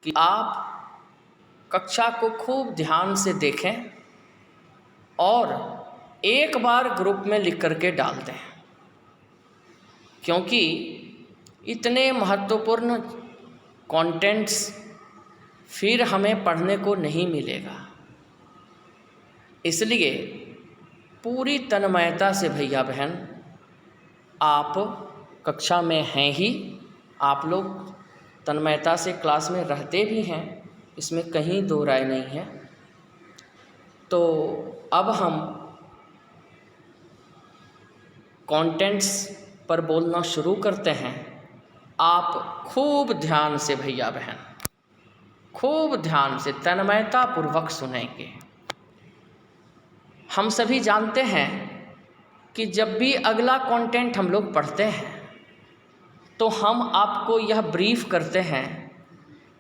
कि आप कक्षा को खूब ध्यान से देखें और एक बार ग्रुप में लिख करके डाल दें, क्योंकि इतने महत्वपूर्ण कंटेंट्स फिर हमें पढ़ने को नहीं मिलेगा। इसलिए पूरी तन्मयता से भैया बहन, आप कक्षा में हैं ही, आप लोग तन्मयता से क्लास में रहते भी हैं, इसमें कहीं दो राय नहीं है। तो अब हम कंटेंट्स पर बोलना शुरू करते हैं। आप खूब ध्यान से भैया बहन, खूब ध्यान से तन्मयता पूर्वक सुनेंगे। हम सभी जानते हैं कि जब भी अगला कंटेंट हम लोग पढ़ते हैं तो हम आपको यह ब्रीफ करते हैं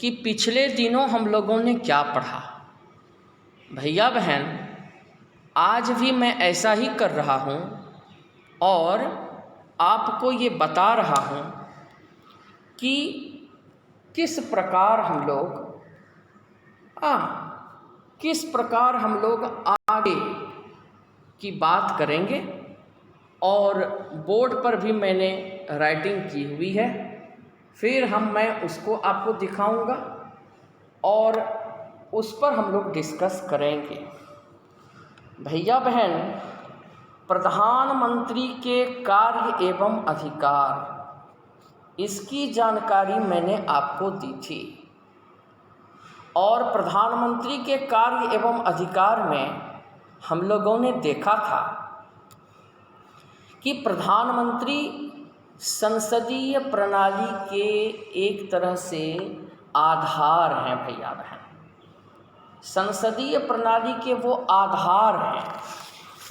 कि पिछले दिनों हम लोगों ने क्या पढ़ा। भैया बहन, आज भी मैं ऐसा ही कर रहा हूँ और आपको ये बता रहा हूँ कि किस प्रकार हम लोग आगे की बात करेंगे। और बोर्ड पर भी मैंने राइटिंग की हुई है, फिर मैं उसको आपको दिखाऊंगा और उस पर हम लोग डिस्कस करेंगे। भैया बहन, प्रधानमंत्री के कार्य एवं अधिकार, इसकी जानकारी मैंने आपको दी थी और प्रधानमंत्री के कार्य एवं अधिकार में हम लोगों ने देखा था कि प्रधानमंत्री संसदीय प्रणाली के एक तरह से आधार हैं। भैया बहन, संसदीय प्रणाली के वो आधार हैं।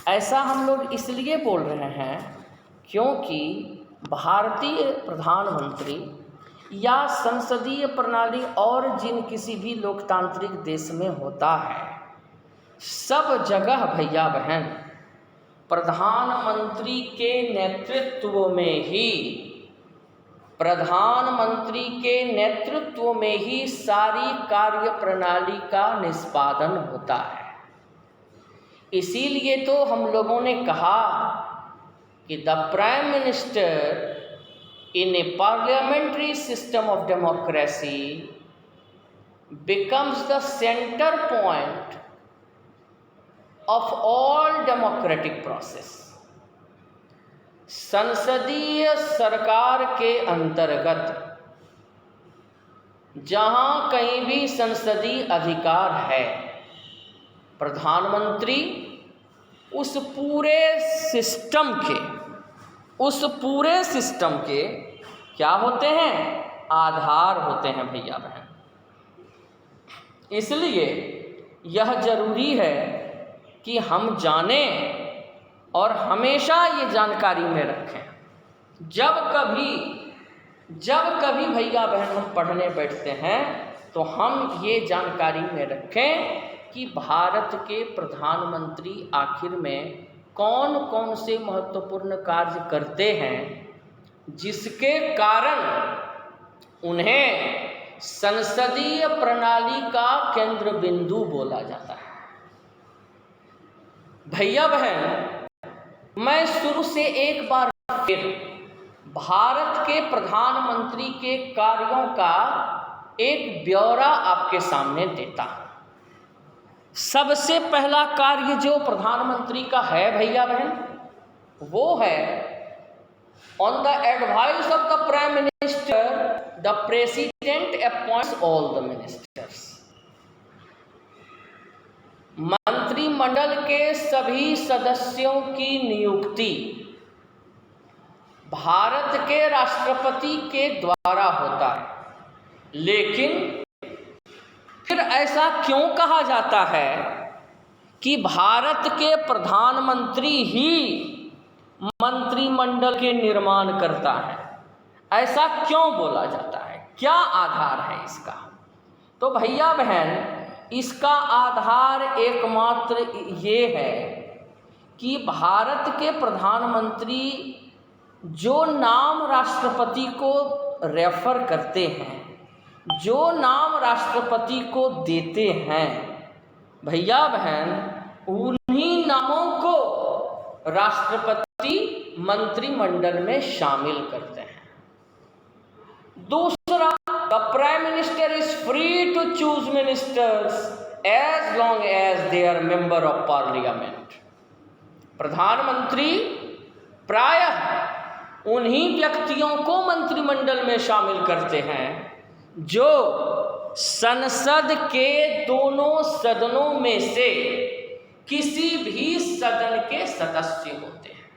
ऐसा हम लोग इसलिए बोल रहे हैं क्योंकि भारतीय प्रधानमंत्री या संसदीय प्रणाली और जिन किसी भी लोकतांत्रिक देश में होता है, सब जगह भैया बहन प्रधानमंत्री के नेतृत्व में ही सारी कार्य प्रणाली का निष्पादन होता है। इसीलिए तो हम लोगों ने कहा कि the prime minister in a parliamentary system of democracy becomes the center point of all democratic process। संसदीय सरकार के अंतर्गत जहां कहीं भी संसदीय अधिकार है, प्रधानमंत्री उस पूरे सिस्टम के क्या होते हैं? आधार होते हैं भैया बहन। इसलिए यह जरूरी है कि हम जानें और हमेशा ये जानकारी में रखें। जब कभी भैया बहन हम पढ़ने बैठते हैं तो हम ये जानकारी में रखें कि भारत के प्रधानमंत्री आखिर में कौन कौन से महत्वपूर्ण कार्य करते हैं, जिसके कारण उन्हें संसदीय प्रणाली का केंद्र बिंदु बोला जाता है। भैया बहन, मैं शुरू से एक बार फिर भारत के प्रधानमंत्री के कार्यों का एक ब्यौरा आपके सामने देता हूं। सबसे पहला कार्य जो प्रधानमंत्री का है भैया बहन, वो है on the advice of the prime minister the president appoints all the ministers. मंत्रिमंडल के सभी सदस्यों की नियुक्ति भारत के राष्ट्रपति के द्वारा होता है। लेकिन फिर ऐसा क्यों कहा जाता है कि भारत के प्रधानमंत्री ही मंत्रिमंडल के निर्माण करता है? ऐसा क्यों बोला जाता है? क्या आधार है इसका? तो भैया बहन, इसका आधार एकमात्र ये है कि भारत के प्रधानमंत्री जो नाम राष्ट्रपति को रेफर करते हैं, जो नाम राष्ट्रपति को देते हैं भैया बहन, उन्हीं नामों को राष्ट्रपति मंत्रिमंडल में शामिल करते हैं। दूसरा, the prime minister is free to choose ministers as long as they are member of Parliament. प्रधानमंत्री प्रायः उन्हीं व्यक्तियों को मंत्रिमंडल में शामिल करते हैं जो संसद के दोनों सदनों में से किसी भी सदन के सदस्य होते हैं।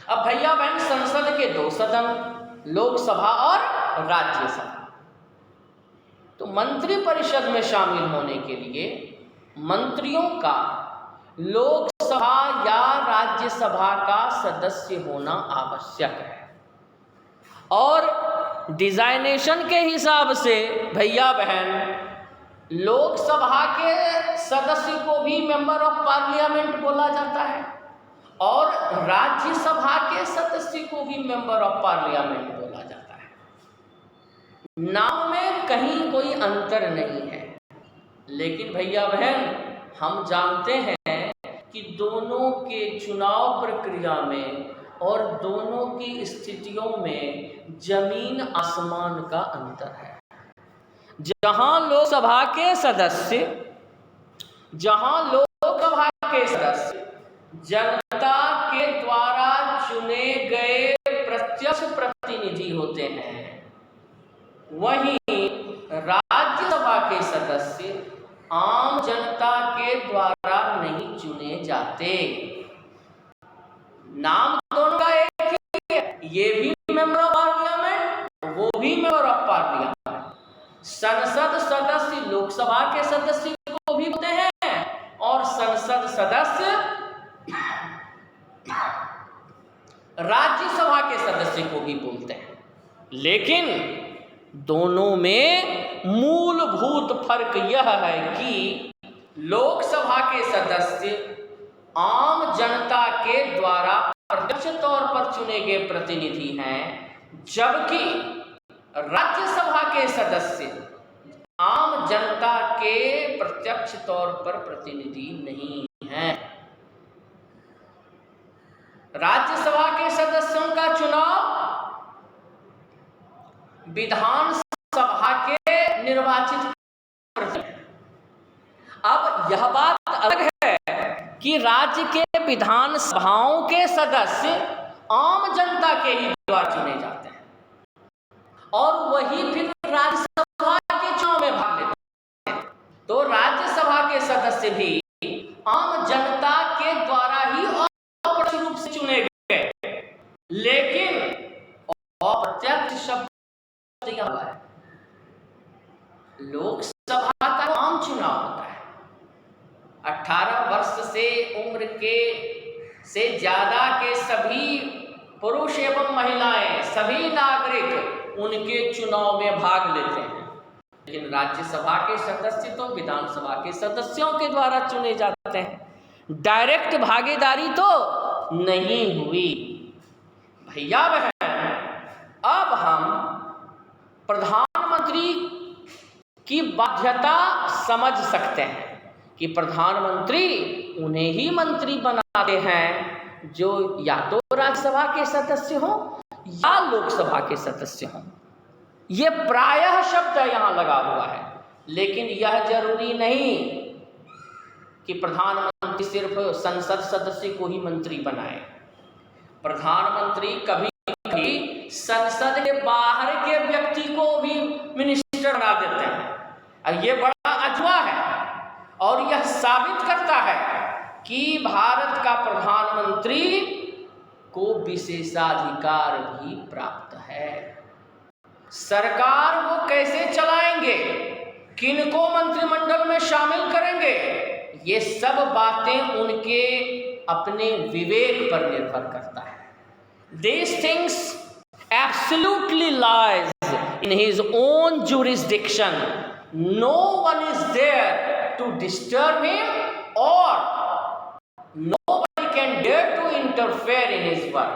अब भैया बहन, संसद के दो सदन, लोकसभा और राज्यसभा। तो मंत्रिपरिषद में शामिल होने के लिए मंत्रियों का लोकसभा या राज्यसभा का सदस्य होना आवश्यक है। और डिजाइनेशन के हिसाब से भैया बहन, लोकसभा के सदस्य को भी मेंबर ऑफ पार्लियामेंट बोला जाता है और राज्यसभा के सदस्य को भी मेंबर ऑफ पार्लियामेंट बोला जाता है। नाम में कहीं कोई अंतर नहीं है, लेकिन भैया बहन हम जानते हैं कि दोनों के चुनाव प्रक्रिया में और दोनों की स्थितियों में जमीन आसमान का अंतर है। जहां लोकसभा के सदस्य जनता के द्वारा चुने गए प्रत्यक्ष प्रतिनिधि होते हैं, वहीं राज्यसभा के सदस्य आम जनता के द्वारा नहीं चुने जाते। नाम दोनों का एक ही है, ये भी मेंबर ऑफ पार्लियामेंट, वो भी मेंबर ऑफ पार्लियामेंट। संसद सदस्य लोकसभा के सदस्य को भी होते हैं और संसद सदस्य राज्यसभा के सदस्य को भी बोलते हैं। लेकिन दोनों में मूलभूत फर्क यह है कि लोकसभा के सदस्य आम जनता के द्वारा प्रत्यक्ष तौर पर चुने गए प्रतिनिधि हैं, जबकि राज्यसभा के सदस्य आम जनता के प्रत्यक्ष तौर पर प्रतिनिधि नहीं हैं। राज्यसभा के सदस्यों का चुनाव विधानसभा के निर्वाचित प्रतिनिधि। अब यह बात अलग है कि राज्य के विधानसभाओं के सदस्य आम जनता के ही द्वारा चुने जाते हैं और वही फिर राज्यसभा के चुनाव में भाग लेते हैं। तो राज्यसभा के सदस्य भी आम जनता के द्वारा ही अप्रत्यक्ष रूप से चुने गए, लेकिन अप्रत्यक्ष शब्द यह है, लोकसभा का आम चुनाव होता है। 18 वर्ष से उम्र के से ज्यादा के सभी पुरुष एवं महिलाएं, सभी नागरिक उनके चुनाव में भाग लेते हैं। लेकिन राज्यसभा के सदस्य तो विधानसभा के सदस्यों के द्वारा चुने जाते हैं। डायरेक्ट भागीदारी तो नहीं हुई। भैया बहन, अब हम प्रधानमंत्री की बाध्यता समझ सकते हैं कि प्रधानमंत्री उन्हें ही मंत्री बनाते हैं जो या तो राज्यसभा के सदस्य हों या लोकसभा के सदस्य हों। ये प्रायः शब्द यहाँ लगा हुआ है, लेकिन यह जरूरी नहीं कि प्रधानमंत्री सिर्फ संसद सदस्य को ही मंत्री बनाए। प्रधानमंत्री कभी कभी संसद के बाहर के व्यक्ति को भी मिनिस्टर बना देते हैं। ये बड़ा अजवा है और यह साबित करता है कि भारत का प्रधानमंत्री को विशेषाधिकार भी प्राप्त है। सरकार वो कैसे चलाएंगे, किनको मंत्रिमंडल में शामिल करेंगे, ये सब बातें उनके अपने विवेक पर निर्भर करता है। These things absolutely lies in his own jurisdiction. No one is there to disturb him or nobody can dare to interfere in his work.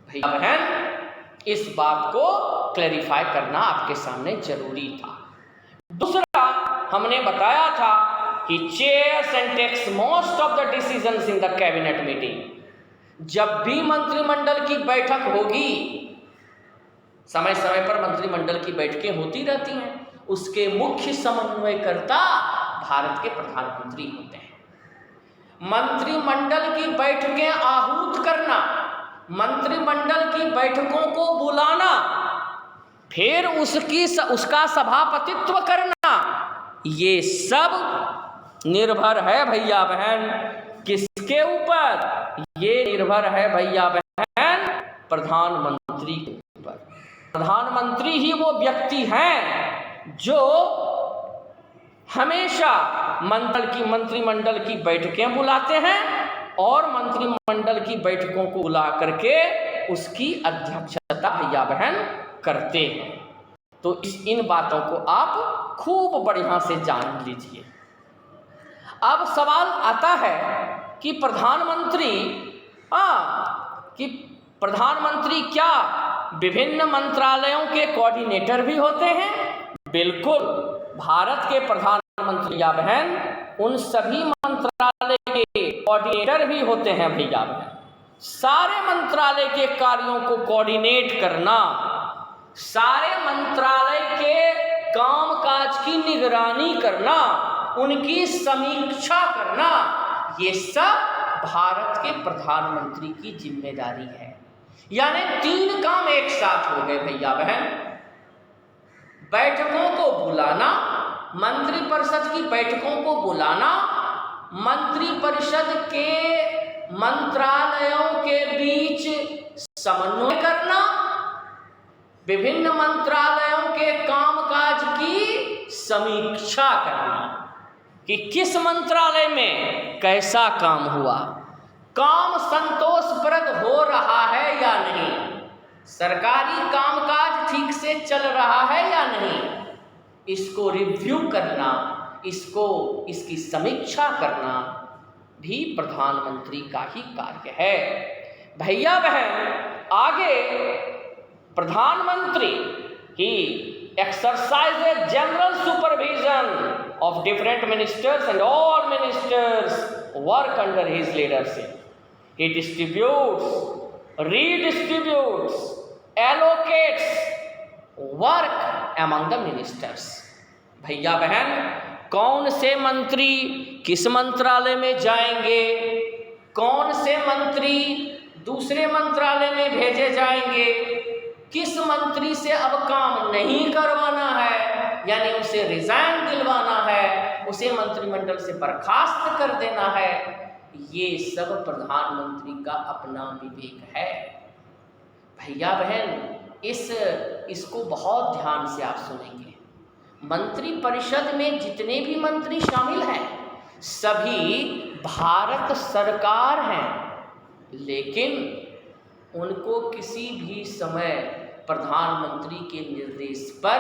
भैया बहन, इस बात को क्लैरिफाई करना आपके सामने जरूरी था। दूसरा, हमने बताया था कि chairs and takes most of the decisions in the cabinet meeting. जब भी मंत्रिमंडल की बैठक होगी, समय समय पर मंत्रिमंडल की बैठकें होती रहती हैं, उसके मुख्य समन्वयकर्ता भारत के प्रधानमंत्री होते हैं। मंत्रिमंडल की बैठकें आहूत करना, मंत्रिमंडल की बैठकों को बुलाना, फिर उसका सभापतित्व करना, ये सब निर्भर है भैया बहन किसके ऊपर? ये निर्भर है भैया बहन प्रधानमंत्री के ऊपर। प्रधानमंत्री ही वो व्यक्ति हैं जो हमेशा मंत्रिमंडल की बैठकें बुलाते हैं और मंत्रिमंडल की बैठकों को बुला करके उसकी अध्यक्षता भैया बहन करते हैं। तो इन बातों को आप खूब बढ़िया से जान लीजिए। अब सवाल आता है कि प्रधानमंत्री क्या विभिन्न मंत्रालयों के कोऑर्डिनेटर भी होते हैं? बिल्कुल, भारत के प्रधानमंत्री या बहन उन सभी मंत्रालय के कोऑर्डिनेटर भी होते हैं भैया बहन। सारे मंत्रालय के कार्यों को कोऑर्डिनेट करना, सारे मंत्रालय के कामकाज की निगरानी करना, उनकी समीक्षा करना, ये सब भारत के प्रधानमंत्री की जिम्मेदारी है। यानी 3 काम एक साथ हो गए भैया बहन। बैठकों को बुलाना, मंत्रिपरिषद की बैठकों को बुलाना, मंत्रिपरिषद के मंत्रालयों के बीच समन्वय करना, विभिन्न मंत्रालयों के कामकाज की समीक्षा करना कि किस मंत्रालय में कैसा काम हुआ, काम संतोषप्रद हो रहा है या नहीं, सरकारी कामकाज ठीक से चल रहा है या नहीं, इसको रिव्यू करना, इसकी समीक्षा करना भी प्रधानमंत्री का ही कार्य है भैया बहन। आगे प्रधानमंत्री ही exercises general supervision of different ministers and all ministers work under his leadership. He distributes, redistributes, allocates work among the ministers. भैया बहन, कौन से मंत्री किस मंत्रालय में जाएंगे, कौन से मंत्री दूसरे मंत्रालय में भेजे जाएंगे, किस मंत्री से अब काम नहीं करवाना है, यानी उसे रिजाइन दिलवाना है, उसे मंत्रिमंडल से बर्खास्त कर देना है, ये सब प्रधानमंत्री का अपना विवेक है भैया बहन। इसको बहुत ध्यान से आप सुनेंगे। मंत्रिपरिषद में जितने भी मंत्री शामिल हैं सभी भारत सरकार हैं, लेकिन उनको किसी भी समय प्रधानमंत्री के निर्देश पर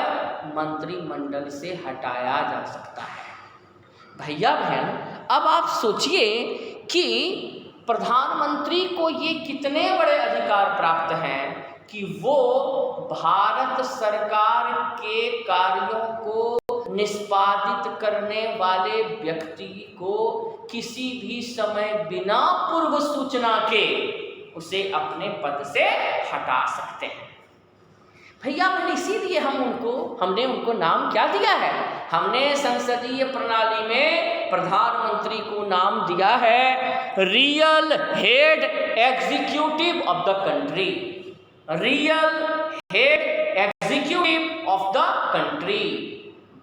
मंत्रिमंडल से हटाया जा सकता है भैया बहन। अब आप सोचिए कि प्रधानमंत्री को ये कितने बड़े अधिकार प्राप्त हैं कि वो भारत सरकार के कार्यों को निष्पादित करने वाले व्यक्ति को किसी भी समय बिना पूर्व सूचना के उसे अपने पद से हटा सकते हैं भैया बहन। इसीलिए हमने उनको नाम क्या दिया है? हमने संसदीय प्रणाली में प्रधानमंत्री को नाम दिया है real head executive of the country. Real head executive of the country,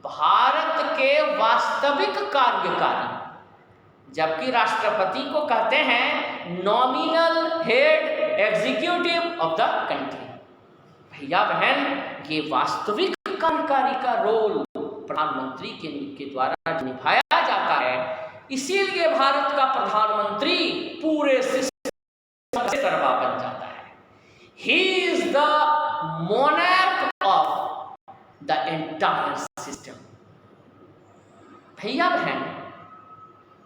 Bharat के वास्तविक कार्यकारी। जबकि राष्ट्रपति को कहते हैं nominal head executive of the country. भैया बहन, ये वास्तविक कार्यकारी का रोल प्रधानमंत्री के द्वारा निभाया जाता है। इसीलिए भारत का प्रधानमंत्री पूरे सिस्टम से सर्वा बन जाता है। He is the monarch of the entire system. भैया बहन,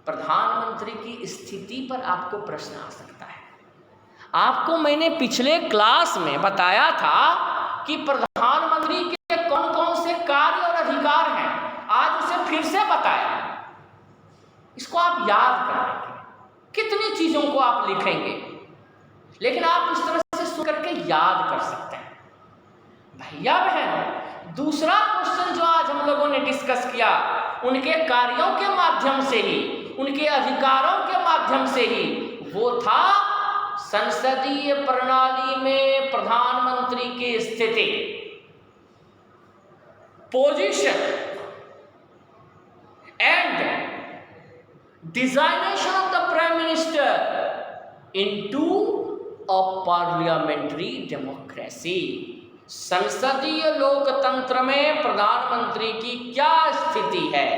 प्रधानमंत्री की स्थिति पर आपको प्रश्न आ सकता है। आपको मैंने पिछले क्लास में बताया था कि प्रधानमंत्री के कौन कौन से कार्य और अधिकार हैं, आज उसे फिर से बताया। इसको आप याद करेंगे, कितनी चीजों को आप लिखेंगे, लेकिन आप इस तरह से सुन करके याद कर सकते हैं। भैया बहन, दूसरा क्वेश्चन जो आज हम लोगों ने डिस्कस किया, उनके कार्यों के माध्यम से ही, उनके अधिकारों के माध्यम से ही, वो था संसदीय प्रणाली में प्रधानमंत्री की स्थिति, position and designation of the prime minister into a parliamentary democracy. संसदीय लोकतंत्र में प्रधानमंत्री की क्या स्थिति है।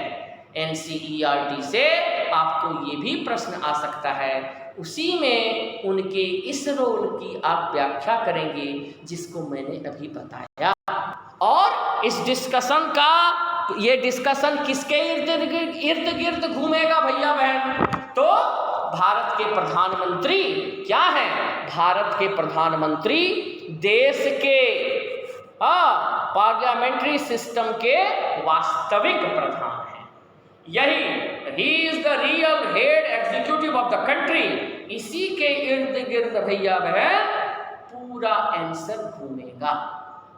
एनसीईआरटी से आपको ये भी प्रश्न आ सकता है, उसी में उनके इस रोल की आप व्याख्या करेंगे जिसको मैंने अभी बताया। और इस डिस्कशन का, ये डिस्कशन किसके इर्द गिर्द घूमेगा भैया बहन? तो भारत के प्रधानमंत्री क्या हैं? भारत के प्रधानमंत्री देश के पार्लियामेंट्री सिस्टम के वास्तविक प्रधान हैं। यही he is the real head executive of the country. इसी के इर्द गिर्द भैया बहन पूरा आंसर घूमेगा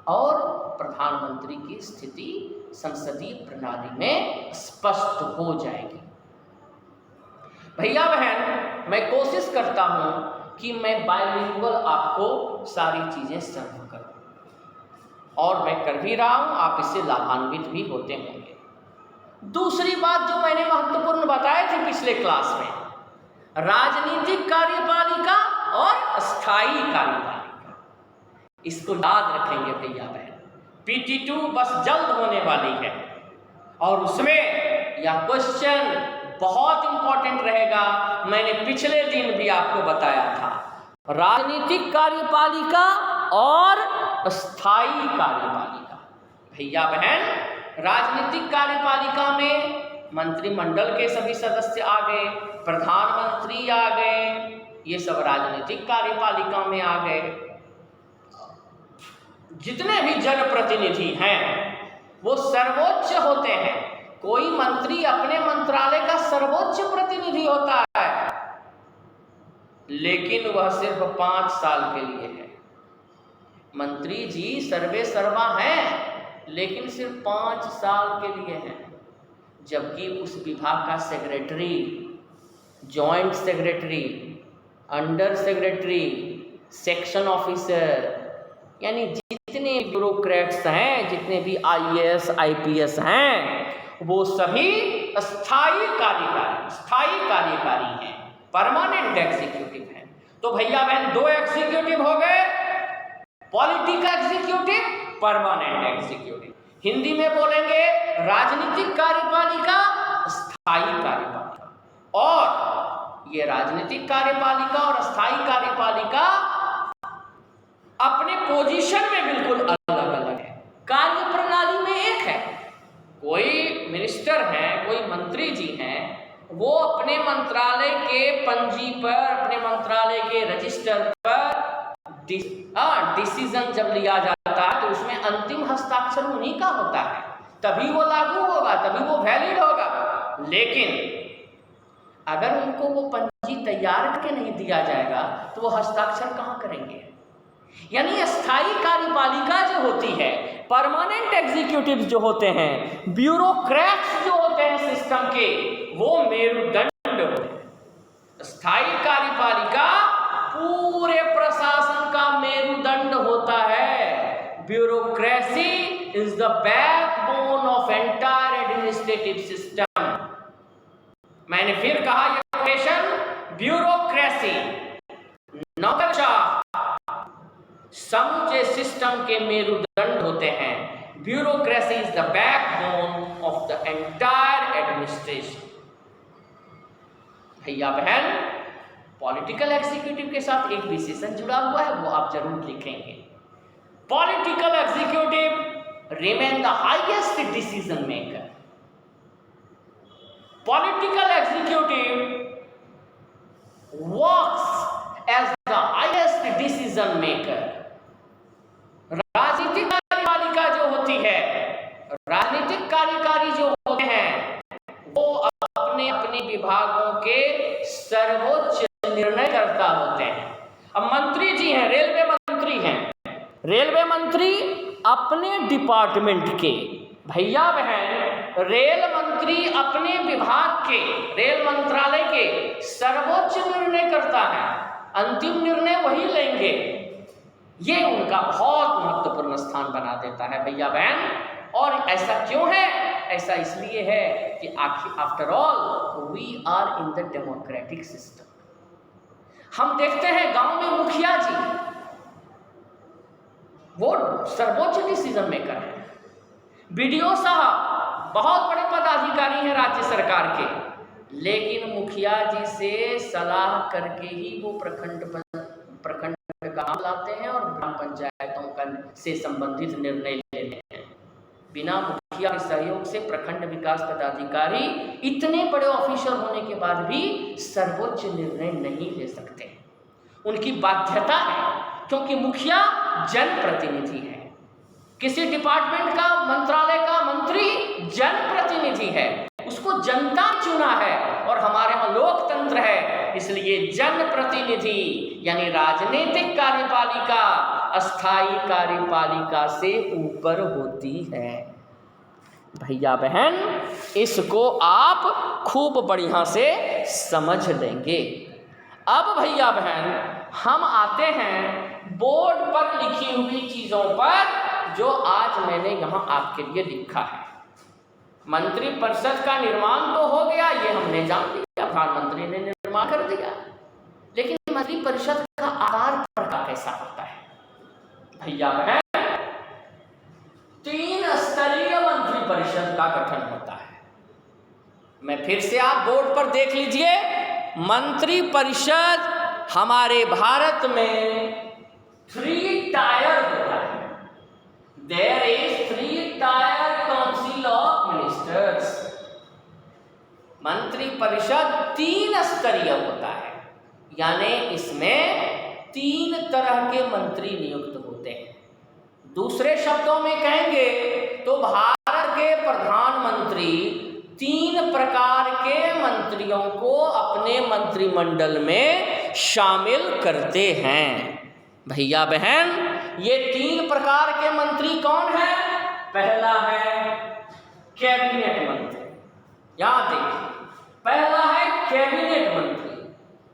और प्रधानमंत्री की स्थिति संसदीय प्रणाली में स्पष्ट हो जाएगी। भैया बहन, मैं कोशिश करता हूं कि मैं बाइलिंगुअल आपको सारी चीजें सर्व करूं, और मैं कर भी रहा हूं, आप इससे लाभान्वित भी होते होंगे। दूसरी बात जो मैंने महत्वपूर्ण बताए थे पिछले क्लास में, राजनीतिक कार्यपालिका और स्थायी कार्यपालिका, इसको याद रखेंगे भैया बहन। PT2 बस जल्द होने वाली है और उसमें यह क्वेश्चन बहुत इंपॉर्टेंट रहेगा। मैंने पिछले दिन भी आपको बताया था, राजनीतिक कार्यपालिका और स्थायी कार्यपालिका। भैया बहन, राजनीतिक कार्यपालिका में मंत्रिमंडल के सभी सदस्य आ गए, प्रधानमंत्री आ गए, ये सब राजनीतिक कार्यपालिका में आ गए। जितने भी जनप्रतिनिधि हैं वो सर्वोच्च होते हैं। कोई मंत्री अपने मंत्रालय का सर्वोच्च प्रतिनिधि होता है, लेकिन वह सिर्फ 5 साल के लिए है। मंत्री जी सर्वे सर्वा हैं, लेकिन सिर्फ 5 साल के लिए हैं। जबकि उस विभाग का secretary, joint secretary, under secretary, section officer, यानी जितने ब्यूरोक्रेट्स हैं, जितने भी IAS IPS हैं, वो सभी स्थायी कार्यकारी हैं, परमानेंट एग्जीक्यूटिव हैं। तो भैया बहन, 2 एग्जीक्यूटिव हो गए, political executive, permanent executive. Hindi में बोलेंगे राजनीतिक कार्यपालिका, स्थायी कार्यपालिका। और ये राजनीतिक कार्यपालिका और स्थायी कार्यपालिका अपने पोजीशन में बिल्कुल अलग अलग है, कार्य प्रणाली में एक है। कोई मिनिस्टर हैं, कोई मंत्री जी हैं, वो अपने मंत्रालय के पंजी पर, अपने मंत्रालय के रजिस्टर पर डिसीजन जब लिया जाता है तो उसमें अंतिम हस्ताक्षर उन्हीं का होता है, तभी वो लागू होगा, तभी वो वैलिड होगा। लेकिन अगर उनको वो पंजी तैयार करके नहीं दिया जाएगा तो वो हस्ताक्षर कहाँ करेंगे? यानी स्थायी कार्यपालिका जो होती है, परमानेंट एग्जीक्यूटिव जो होते हैं, ब्यूरोक्रेट्स जो होते हैं सिस्टम के, वो मेरुदंड होते हैं। स्थायी कार्यपालिका पूरे प्रशासन का मेरुदंड होता है। Bureaucracy is the backbone of entire administrative system. मैंने फिर कहा, यह क्वेश्चन, ब्यूरोक्रेसी नौकरशाह समूचे सिस्टम के मेरुदंड होते हैं। Bureaucracy is the backbone of the entire administration. भैया बहन, पॉलिटिकल एग्जीक्यूटिव के साथ एक विशेषण जुड़ा हुआ है, वो आप जरूर लिखेंगे। Political executive remain the highest decision maker. Political executive works as the highest कार्यकारी जो होते हैं वो अपने अपने विभागों के सर्वोच्च निर्णयकर्ता होते हैं। अब मंत्री जी हैं, रेलवे मंत्री हैं, रेलवे मंत्री अपने डिपार्टमेंट के, भैया बहन रेल मंत्री अपने विभाग के, रेल मंत्रालय के सर्वोच्च निर्णय करता है, अंतिम निर्णय वही लेंगे। ये उनका बहुत महत्वपूर्ण स्थान बना देता है भैया बहन। और ऐसा क्यों है? ऐसा इसलिए है कि after all we are in the democratic system. हम देखते हैं गांव में मुखिया जी वो सर्वोच्च डिसीजन मेकर है, बीडीओ साहब बहुत बड़े पदाधिकारी हैं राज्य सरकार के, लेकिन मुखिया जी से सलाह करके ही वो प्रखंड का काम लाते हैं और ग्राम पंचायतों का से संबंधित निर्णय लेते हैं। बिना मुखिया के सहयोग से प्रखंड विकास पदाधिकारी इतने बड़े ऑफिसर होने के बाद भी सर्वोच्च निर्णय नहीं ले सकते। उनकी बाध्यता है, क्योंकि मुखिया जनप्रतिनिधि है। किसी डिपार्टमेंट का, मंत्रालय का मंत्री जनप्रतिनिधि है, उसको जनता चुना है। और हमारे यहाँ लोकतंत्र है, इसलिए जनप्रतिनिधि यानी राजनीतिक कार्यपालिका अस्थायी कार्यपालिका से ऊपर होती है। भैया बहन इसको आप खूब बढ़िया से समझ लेंगे। अब भैया बहन हम आते हैं बोर्ड पर लिखी हुई चीजों पर, जो आज मैंने यहाँ आपके लिए लिखा है। मंत्रिपरिषद का निर्माण तो हो गया, ये हमने जान लिया, प्रधानमंत्री ने निर्माण कर दिया, लेकिन मंत्रिपरिषद का आकार प्रकार कैसा होता है? भैया बहन 3 स्तरीय मंत्रिपरिषद का गठन होता है। मैं फिर से, आप बोर्ड पर देख लीजिए, मंत्रिपरिषद हमारे भारत में 3 टायर होता है। There is 3-tier council of ministers। मंत्रिपरिषद 3 स्तरीय होता है, यानी इसमें 3 तरह के मंत्री नियुक्त होते हैं। दूसरे शब्दों में कहेंगे तो भारत के प्रधानमंत्री 3 प्रकार के मंत्रियों को अपने मंत्रिमंडल में शामिल करते हैं। भैया बहन ये 3 प्रकार के मंत्री कौन है? पहला है कैबिनेट मंत्री, याद देखिए, पहला है कैबिनेट मंत्री,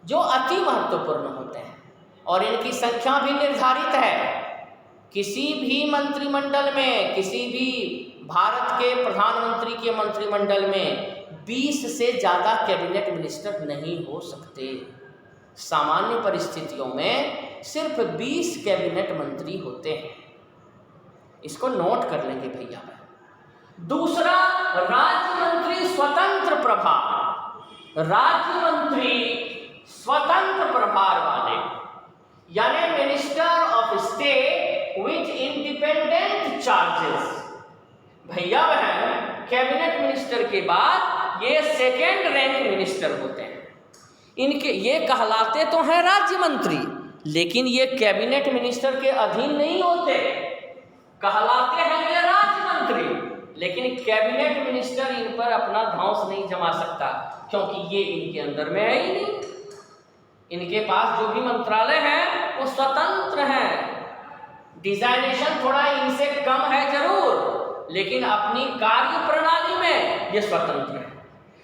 जो अति महत्वपूर्ण होते हैं और इनकी संख्या भी निर्धारित है। किसी भी मंत्रिमंडल में, किसी भी भारत के प्रधानमंत्री के मंत्रिमंडल में 20 से ज़्यादा कैबिनेट मिनिस्टर नहीं हो सकते। सामान्य परिस्थितियों में सिर्फ 20 कैबिनेट मंत्री होते हैं। इसको नोट कर लेंगे भैया। दूसरा, राज्य मंत्री स्वतंत्र प्रभार, राज्य मंत्री स्वतंत्र प्रभार वाले, यानी minister of state with independent charges. भैया बहन कैबिनेट मिनिस्टर के बाद ये सेकेंड रैंक मिनिस्टर होते हैं। इनके ये कहलाते तो हैं राज्य मंत्री, लेकिन ये कैबिनेट मिनिस्टर के अधीन नहीं होते। कहलाते हैं ये राज्य मंत्री, लेकिन कैबिनेट मिनिस्टर इन पर अपना धौंस नहीं जमा सकता, क्योंकि ये इनके अंदर में है ही नहीं। इनके पास जो भी मंत्रालय है वो स्वतंत्र है। डिजाइनेशन थोड़ा इनसे कम है जरूर, लेकिन अपनी कार्य प्रणाली में ये स्वतंत्र है,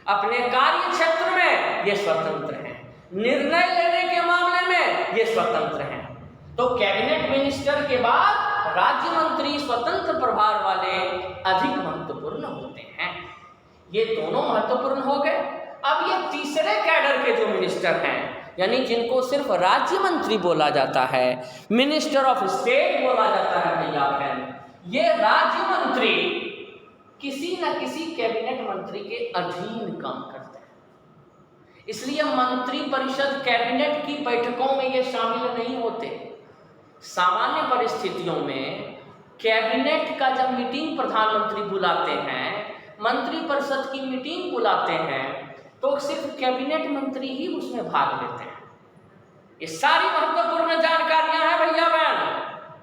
अपने कार्य क्षेत्र में ये स्वतंत्र हैं, निर्णय लेने के मामले में ये स्वतंत्र हैं। तो कैबिनेट मिनिस्टर के बाद राज्य मंत्री स्वतंत्र प्रभार वाले अधिक महत्वपूर्ण होते हैं। ये दोनों महत्वपूर्ण हो गए। अब ये तीसरे कैडर के जो मिनिस्टर हैं, यानी जिनको सिर्फ राज्य मंत्री बोला जाता है, मिनिस्टर ऑफ स्टेट बोला जाता है भैया बहन, ये राज्य मंत्री किसी न किसी कैबिनेट मंत्री के अधीन काम करते हैं। इसलिए मंत्रिपरिषद कैबिनेट की बैठकों में ये शामिल नहीं होते। सामान्य परिस्थितियों में कैबिनेट का जब मीटिंग प्रधानमंत्री बुलाते हैं, मंत्रिपरिषद की मीटिंग बुलाते हैं, तो सिर्फ कैबिनेट मंत्री ही उसमें भाग लेते हैं। ये सारी महत्वपूर्ण जानकारियां हैं भैया बहन,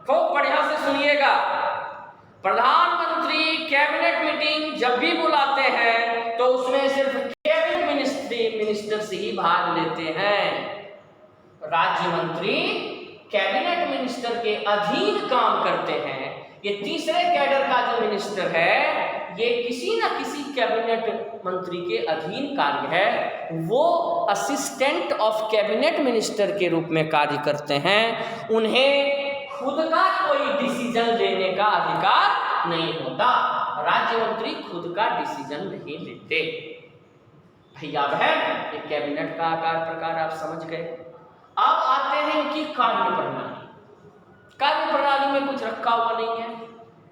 खूब बढ़िया से सुनिएगा। प्रधानमंत्री कैबिनेट मीटिंग जब भी बुलाते हैं तो उसमें सिर्फ कैबिनेट मिनिस्टर्स ही भाग लेते हैं। राज्य मंत्री कैबिनेट मिनिस्टर के अधीन काम करते हैं। ये तीसरे कैडर का जो मिनिस्टर है ये किसी न किसी कैबिनेट मंत्री के अधीन कार्य है। वो असिस्टेंट ऑफ कैबिनेट मिनिस्टर के रूप में कार्य करते हैं। उन्हें खुद का कोई डिसीजन लेने का अधिकार नहीं होता। राज्य मंत्री खुद का डिसीजन नहीं लेते। भैया बहन, ये कैबिनेट का आकार प्रकार आप समझ गए। अब आते हैं इनकी कार्य प्रणाली। कार्य प्रणाली में कुछ रखा हुआ नहीं है।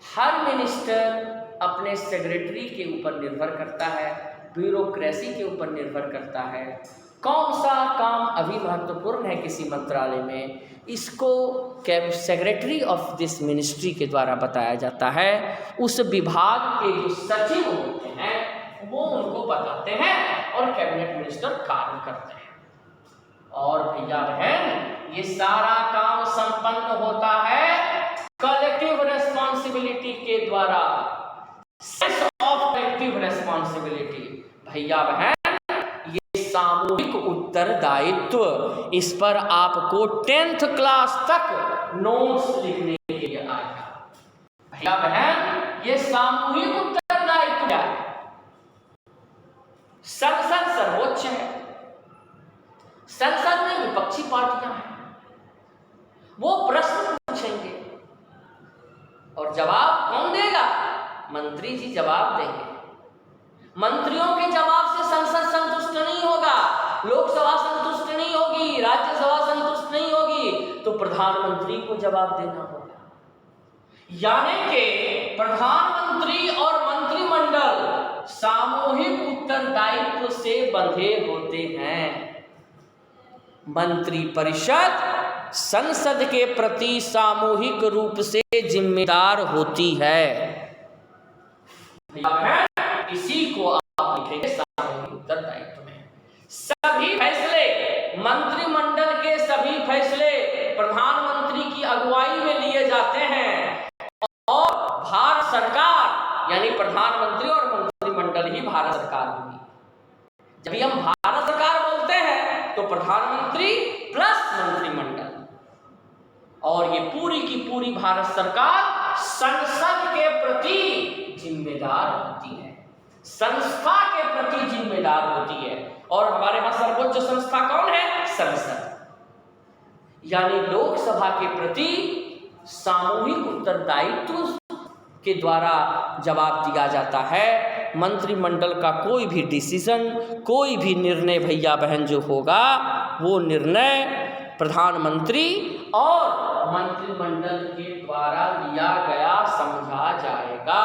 हर मिनिस्टर अपने सेक्रेटरी के ऊपर निर्भर करता है, ब्यूरोक्रेसी के ऊपर निर्भर करता है। कौन सा काम अभी महत्वपूर्ण है किसी मंत्रालय में, इसको सेक्रेटरी ऑफ दिस मिनिस्ट्री के द्वारा बताया जाता है। उस विभाग के जो सचिव होते हैं वो उनको बताते हैं और कैबिनेट मिनिस्टर कार्य करते हैं। और भैया बहन, ये सारा काम संपन्न होता है कलेक्टिव रेस्पॉन्सिबिलिटी के द्वारा। सेंस ऑफ कलेक्टिव रेस्पॉन्सिबिलिटी, भैया बहन, ये सामूहिक उत्तरदायित्व, इस पर आपको 10th क्लास तक नोट्स लिखने के लिए आएगा। भैया बहन, ये सामूहिक उत्तरदायित्व क्या है? संसद सर्वोच्च है। संसद में विपक्षी पार्टियां हैं, वो प्रश्न पूछेंगे और जवाब कौन देगा? मंत्री जी जवाब देंगे। मंत्रियों के जवाब से संसद संतुष्ट नहीं होगा, लोकसभा संतुष्ट नहीं होगी, राज्यसभा संतुष्ट नहीं होगी, तो प्रधानमंत्री को जवाब देना होगा। यानी कि प्रधानमंत्री और मंत्रिमंडल सामूहिक उत्तरदायित्व से बंधे होते हैं। मंत्रिपरिषद संसद के प्रति सामूहिक रूप से जिम्मेदार होती है। इसी को आप लिखेंगे सामूहिक उत्तरदायित्व में। सभी फैसले, मंत्रिमंडल के सभी फैसले प्रधानमंत्री की अगुवाई में लिए जाते हैं और भारत सरकार यानी प्रधानमंत्री और मंत्रिमंडल ही भारत सरकार होगी। जब भी हम भारत सरकार बोलते हैं तो प्रधानमंत्री प्लस मंत्रिमंडल, और ये पूरी की पूरी भारत सरकार संसद के प्रति जिम्मेदार होती है, संस्था के प्रति जिम्मेदार होती है। और हमारे यहां सर्वोच्च संस्था कौन है? संसद। यानी लोकसभा के प्रति सामूहिक उत्तरदायित्व के द्वारा जवाब दिया जाता है। मंत्रिमंडल का कोई भी डिसीजन, कोई भी निर्णय भैया बहन जो होगा, वो निर्णय प्रधानमंत्री और मंत्रिमंडल के द्वारा लिया गया समझा जाएगा।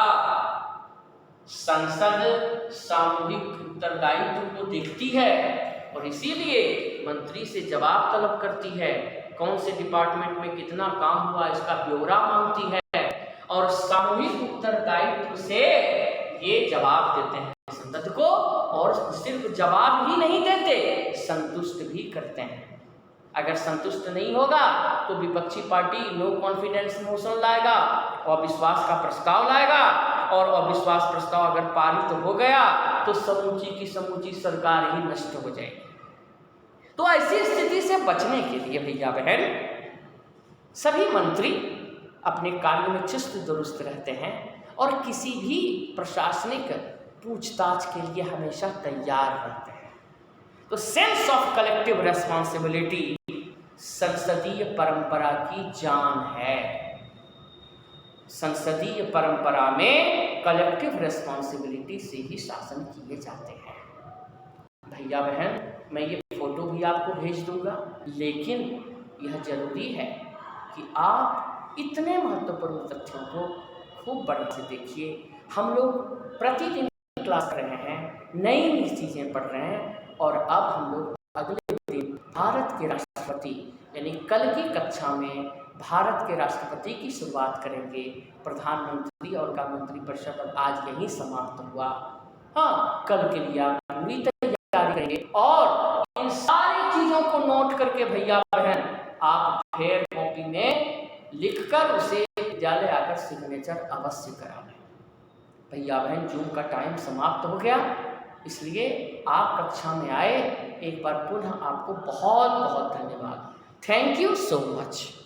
संसद सामूहिक उत्तरदायित्व को देखती है और इसीलिए मंत्री से जवाब तलब करती है। कौन से डिपार्टमेंट में कितना काम हुआ इसका ब्यौरा मांगती है और सामूहिक उत्तरदायित्व से ये जवाब देते हैं संसद को। और सिर्फ जवाब ही नहीं देते, संतुष्ट भी करते हैं। अगर संतुष्ट नहीं होगा तो विपक्षी पार्टी नो कॉन्फिडेंस मोशन लाएगा, अविश्वास का प्रस्ताव लाएगा, और अविश्वास प्रस्ताव अगर पारित हो गया तो समूची की समूची सरकार ही नष्ट हो जाएगी। तो ऐसी स्थिति से बचने के लिए भैया बहन सभी मंत्री अपने कार्य में चुस्त दुरुस्त रहते हैं और किसी भी प्रशासनिक पूछताछ के लिए हमेशा तैयार रहते हैं। तो सेंस ऑफ कलेक्टिव रेस्पॉन्सिबिलिटी संसदीय परंपरा की जान है। संसदीय परंपरा में कलेक्टिव रेस्पॉन्सिबिलिटी से ही शासन किए जाते हैं। भैया बहन, मैं ये फोटो भी आपको भेज दूंगा, लेकिन यह जरूरी है कि आप इतने महत्वपूर्ण तथ्यों को खूब बढ़िया से देखिए। हम लोग प्रतिदिन क्लास कर रहे हैं, नई नई चीज़ें पढ़ रहे हैं, और अब हम लोग अगले दिन भारत के राष्ट्रपति यानी कल की कक्षा में भारत के राष्ट्रपति की शुरुआत करेंगे। प्रधानमंत्री और का मंत्रिपरिषद आज यही समाप्त हुआ। हाँ, कल के लिए आप पूरी तैयारी करेंगे और इन सारी चीज़ों को नोट करके भैया बहन आप फेयर कॉपी में लिखकर उसे विद्यालय आकर सिग्नेचर अवश्य करा लें। भैया बहन, जूम का टाइम समाप्त हो गया, इसलिए आप कक्षा में आए। एक बार पुनः आपको बहुत बहुत धन्यवाद। Thank you so much.